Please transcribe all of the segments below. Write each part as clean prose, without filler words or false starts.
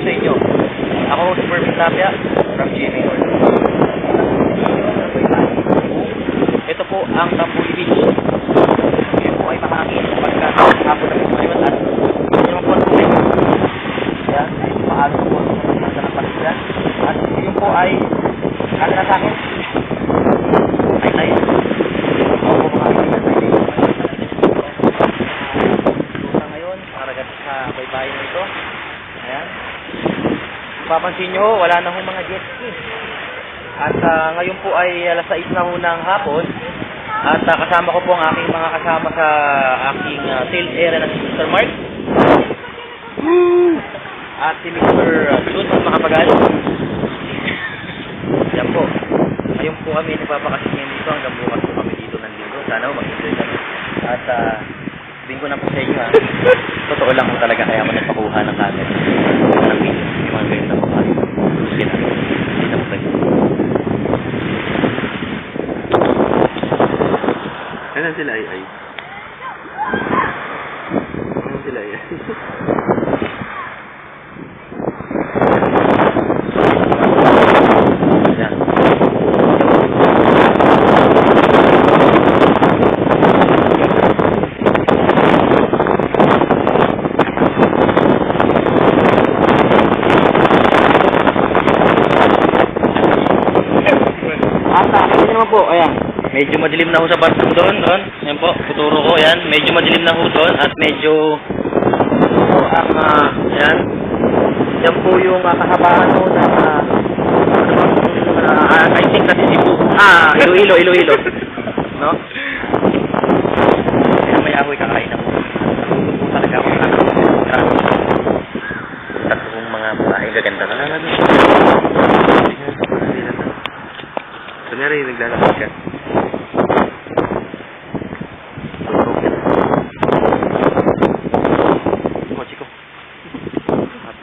sa inyo. Ako, Super Tapia from GMA World. Ito po ang Tamboy Beach. Yan po ay makakakita pagka hapon na po ngayon at yun naman po ang tubig. Yan, ay maalo po sa napalitan. At yun po ay ano na sa akin? Ay tayo. Ako po makakita tayo. Ngayon, makaragat sa baybayin nito. Ayan. Papansin nyo, wala na hong mga jet ski. At ngayon po ay alas 6 na ho ng hapon. At kasama ko po ang aking mga kasama sa aking sales area na si Mr. Mark. At si Mr. Jun, makapagal. Yan po. Ngayon po kami nagpapakasingin dito. Hanggang bukas po kami dito ng linggo. Sana mag-enjoy kami. At sabihin ko na po sa inyo ha. Totoo lang po talaga kaya ako nagpakuha ng camera. Ng video. Yung mga ganyan na po kayo. Sige na. Sige na po tayo. Kailan sila ay? Kailan sila ay? Yan. Ito naman po, ayan. Medyo madilim na ho sa bathroom doon. Ayan po, futuro ko, ayan. Medyo madilim na ho doon at medyo ayan. Yan po yung kahabaan ho na I think na Cebu. Iloilo. No? Ayan, may ahoy kakain na po. Natulog po talaga ako sa tatlong mga bahay gaganda ka na. Kunyari, naglalakad ka.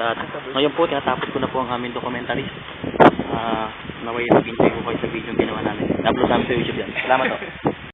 At ngayon po, tinatapos ko na po ang aming documentary. Naway nag-enjoy ko kayo sa video ginawa namin. Upload namin sa YouTube yan. Salamat po.